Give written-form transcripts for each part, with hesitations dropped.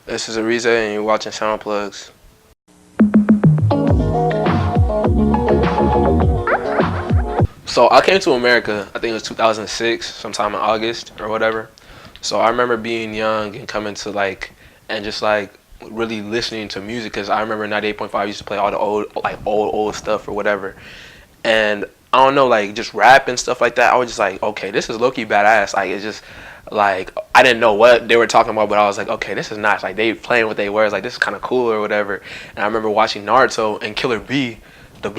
This is Arizé, and you're watching Sound Plugs. So I came to America, I think it was 2006, sometime in August or whatever. So I remember being young and coming to and just really listening to music because I remember 98.5 used to play all the old stuff or whatever. And I don't know, like just rap and stuff like that. I was just like, okay, this is low key badass. Like it's just like I didn't know what they were talking about, but I was like, okay, this is nice. Like they playing what they were. It's like this is kind of cool or whatever. And I remember watching Naruto and Killer B, one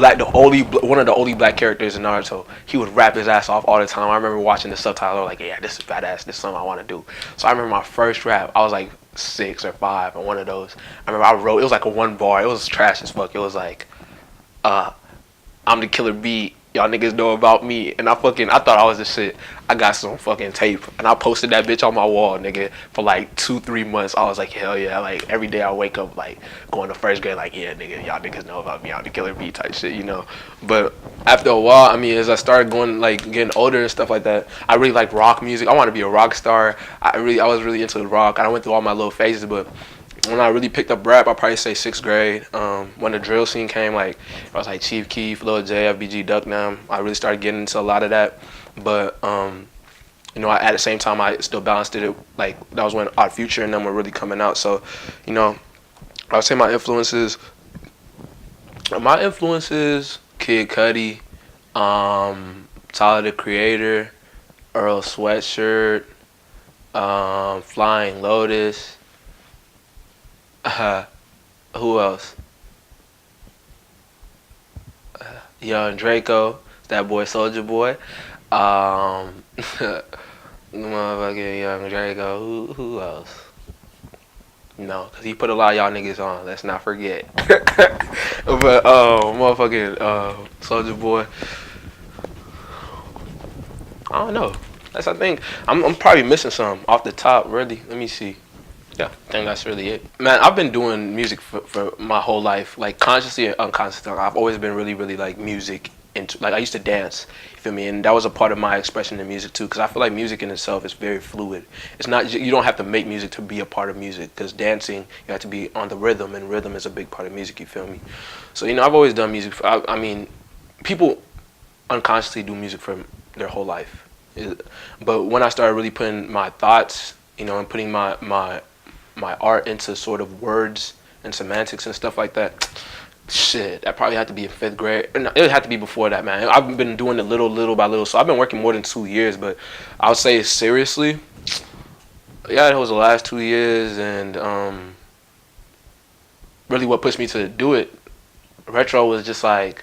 of the only black characters in Naruto. He would rap his ass off all the time. I remember watching the subtitle, like, yeah, this is badass. This is something I want to do. So I remember my first rap. I was like 6 or 5 on one of those. I remember I wrote. It was like a 1 bar. It was trash as fuck. It was like, uh, I'm the killer bee. Y'all niggas know about me. And I thought I was the shit. I got some fucking tape. And I posted that bitch on my wall, nigga, for like 2, 3 months. I was like, hell yeah. Like, every day I wake up, like, going to first grade, like, yeah, nigga, y'all niggas know about me. I'm the killer bee type shit, you know? But after a while, I mean, as I started going, like, getting older and stuff like that, I really like rock music. I want to be a rock star. I was really into rock. I went through all my little phases, but when I really picked up rap, I'd probably say 6th grade. When the drill scene came, like I was like Chief Keef, Lil J, FBG, Ducknam. I really started getting into a lot of that. But at the same time, I still balanced it. Like that was when Odd Future and them were really coming out. So, I would say my influences, Kid Cudi, Tyler the Creator, Earl Sweatshirt, Flying Lotus. Who else? Young Draco, that boy Soldier Boy. Motherfucking Young Draco. Who else? No, cause he put a lot of y'all niggas on. Let's not forget. But motherfucking Soldier Boy. I don't know. I think I'm probably missing some off the top. Really, let me see. Yeah, I think that's really it. Man, I've been doing music for my whole life, like consciously and unconsciously. I've always been really, really like music. Into, like I used to dance, you feel me? And that was a part of my expression in music too, because I feel like music in itself is very fluid. It's not, you don't have to make music to be a part of music, because dancing, you have to be on the rhythm, and rhythm is a big part of music, you feel me? So, I've always done music. I mean, people unconsciously do music for their whole life. But when I started really putting my thoughts, and putting my art into sort of words and semantics and stuff like that. Shit, that probably had to be in 5th grade. No, it had to be before that, man. I've been doing it little by little, so I've been working more than 2 years. But I would say seriously, yeah, it was the last 2 years, and really what pushed me to do it. Retro was just like,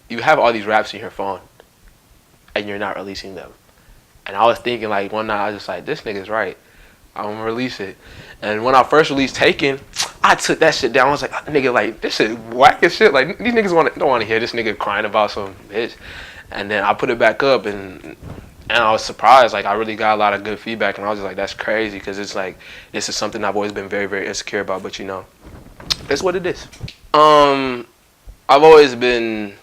you have all these raps in your phone, and you're not releasing them. And I was thinking like one night, I was just like, this nigga's right. I'm gonna release it. And when I first released Taken, I took that shit down. I was like, nigga, like this shit whack as shit. Like these niggas don't want to hear this nigga crying about some bitch. And then I put it back up, and I was surprised. Like I really got a lot of good feedback, and I was just like, that's crazy, because it's like this is something I've always been very, very insecure about. But that's what it is. I've always been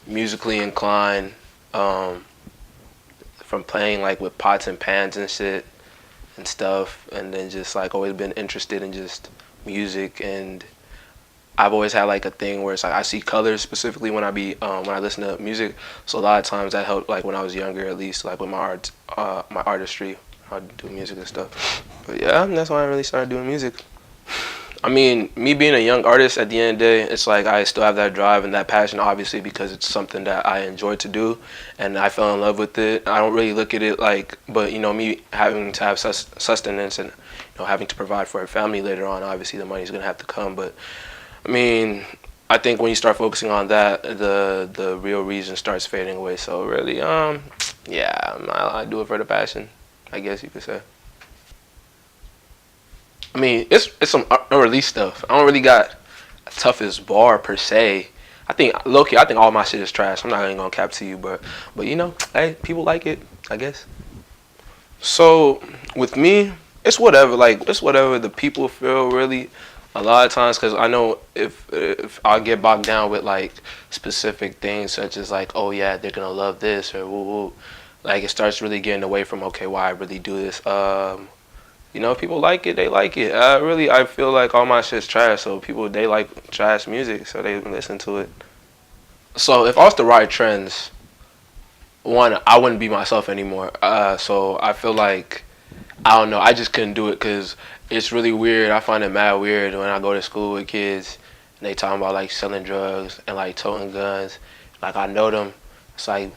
musically inclined. From playing like with pots and pans and shit and stuff, and then just like always been interested in just music. And I've always had like a thing where it's like I see colors specifically when I listen to music. So a lot of times that helped, like when I was younger, at least like with my my artistry, how to do music and stuff. But yeah, that's why I really started doing music. I mean, me being a young artist, at the end of the day, it's like I still have that drive and that passion, obviously, because it's something that I enjoy to do, and I fell in love with it. I don't really look at it like, but me having to have sustenance and having to provide for a family later on, obviously the money's gonna have to come. But I mean, I think when you start focusing on that, the real reason starts fading away. So really, yeah, I do it for the passion, I guess you could say. I mean, it's some unreleased stuff. I don't really got a toughest bar per se. I think low-key, I think all my shit is trash. I'm not even gonna cap to you, but hey, people like it, I guess. So with me, it's whatever. Like it's whatever the people feel. Really, a lot of times, because I know if I get bogged down with like specific things, such as like, oh yeah, they're gonna love this or woo woo, like it starts really getting away from, okay, why I really do this. People like it, they like it. I feel like all my shit's trash, so people they like trash music, so they listen to it. So if I was to ride trends, one, I wouldn't be myself anymore. So I feel like I don't know. I just couldn't do it because it's really weird. I find it mad weird when I go to school with kids and they talking about like selling drugs and like toting guns. Like I know them. It's like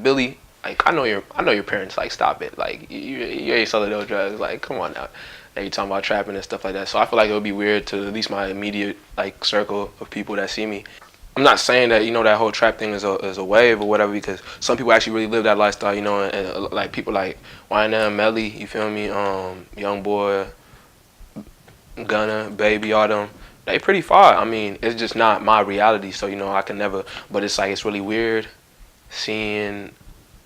Billy. Like I know your parents. Like stop it. Like you ain't selling no drugs. Like come on now. And you talking about trapping and stuff like that. So I feel like it would be weird to at least my immediate like circle of people that see me. I'm not saying that that whole trap thing is a wave or whatever because some people actually really live that lifestyle, and like people like YNM, Melly, you feel me, Young Boy, Gunna, Baby, all them, they pretty far. I mean, it's just not my reality, so I can never. But it's like it's really weird seeing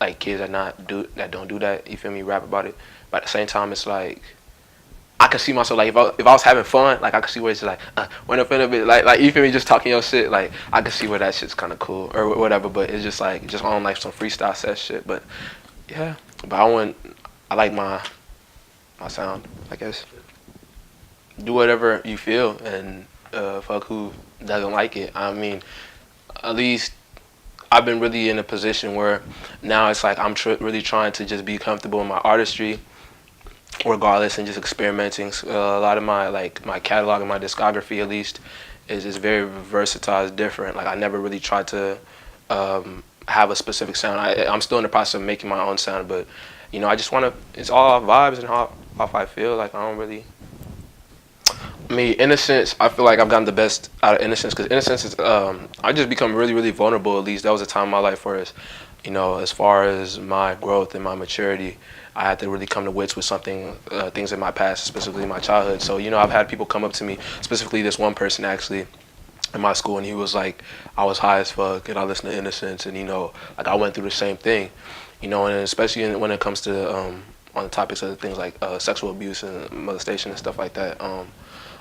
like kids that don't do that. You feel me, rap about it. But at the same time, it's like I can see myself like if I was having fun, like I could see where it's like went up in a bit, like you feel me, just talking your shit, like I could see where that shit's kind of cool or whatever. But it's just like just on like some freestyle set shit. But yeah, but I like my sound. I guess do whatever you feel and fuck who doesn't like it. I mean, at least I've been really in a position where now it's like I'm really trying to just be comfortable in my artistry regardless and just experimenting. A lot of my catalog and my discography at least is very versatile. It's different. Like I never really tried to have a specific sound. I'm still in the process of making my own sound, but I just want to. It's all vibes and how I feel. Like I don't really. I mean, innocence. I feel like I've gotten the best out of innocence because innocence is. I just become really, really vulnerable. At least that was a time in my life where, as far as my growth and my maturity, I had to really come to wits with things in my past, specifically my childhood. So I've had people come up to me, specifically this one person actually, in my school, and he was like, I was high as fuck, and I listened to Innocence, and like I went through the same thing, and especially when it comes to on the topics of things like sexual abuse and molestation and stuff like that.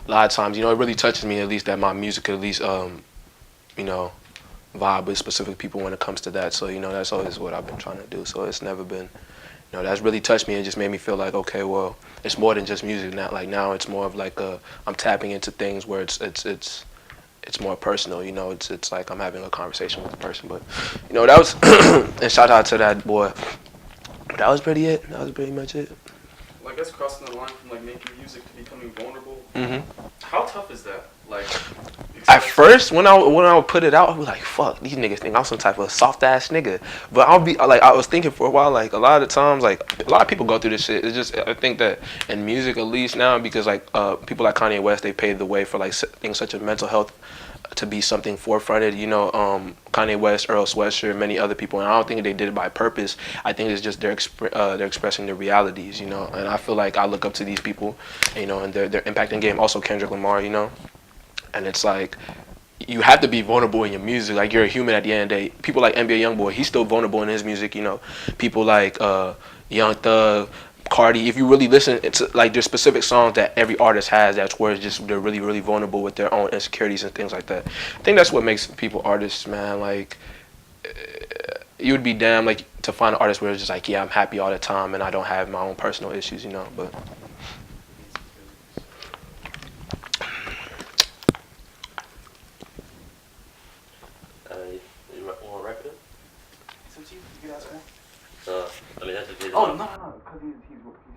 A lot of times, it really touches me at least that my music could at least, vibe with specific people when it comes to that. So that's always what I've been trying to do. So it's never been, that's really touched me and just made me feel like okay, well, it's more than just music now. Like now, it's more of like I'm tapping into things where it's more personal. It's like I'm having a conversation with the person. But that was and shout out to that boy. That was pretty it. That was pretty much it. Well, I guess crossing the line from like making music to becoming vulnerable. Mhm. How tough is that? Like, at first, when I would put it out, I was like, "Fuck, these niggas think I'm some type of soft ass nigga." But I'll be like, I was thinking for a while, like a lot of the times, like a lot of people go through this shit. It's just I think that in music, at least now, because like people like Kanye West, they paved the way for like things such as mental health to be something forefronted. Kanye West, Earl Sweatshirt, many other people, and I don't think they did it by purpose. I think it's just they're expressing their realities. And I feel like I look up to these people, and their impact in game. Also Kendrick Lamar, and it's like you have to be vulnerable in your music. Like you're a human at the end of the day. People like NBA YoungBoy, he's still vulnerable in his music. People like Young Thug, Cardi. If you really listen, it's like there's specific songs that every artist has. That's where it's just they're really really vulnerable with their own insecurities and things like that. I think that's what makes people artists, man. Like you would be damn like to find an artist where it's just like, yeah, I'm happy all the time and I don't have my own personal issues. But. I mean, that's a good. oh no, because he's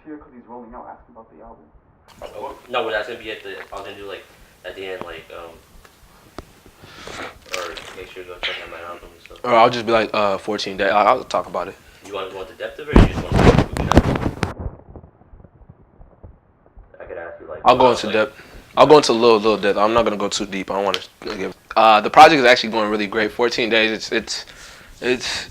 here because he's rolling out asking about the album. No, but that's gonna be I was gonna do like at the end, like or make sure to go check out my album and stuff. Or I'll just be like 14 days. I'll talk about it. You want to go into depth of it, or you just want to? I could ask you like. I'll go into depth. I'll go into a little depth. I'm not gonna go too deep. I don't want to give. The project is actually going really great. 14 days. It's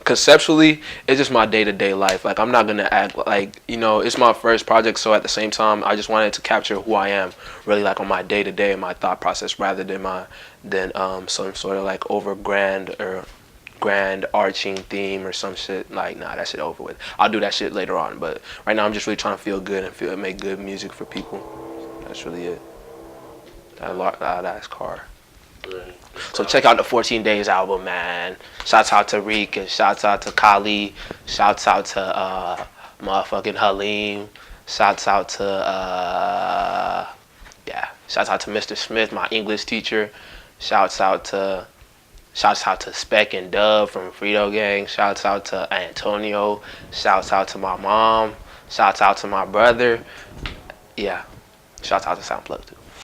conceptually, it's just my day-to-day life. Like I'm not gonna act like it's my first project, so at the same time I just wanted to capture who I am really like on my day-to-day and my thought process rather than some sort of like over grand arching theme or some shit. Like nah, that shit over with. I'll do that shit later on, but right now I'm just really trying to feel good and make good music for people. That's really it. That's car. So check out the 14 Days album, man. Shouts out to Reek and shouts out to Kali. Shouts out to motherfucking Halim. Shouts out to yeah. Shouts out to Mr. Smith, my English teacher. Shouts out to Shouts out to Speck and Dub from Frito Gang. Shouts out to Antonio. Shouts out to my mom. Shouts out to my brother. Yeah. Shouts out to Soundplug too.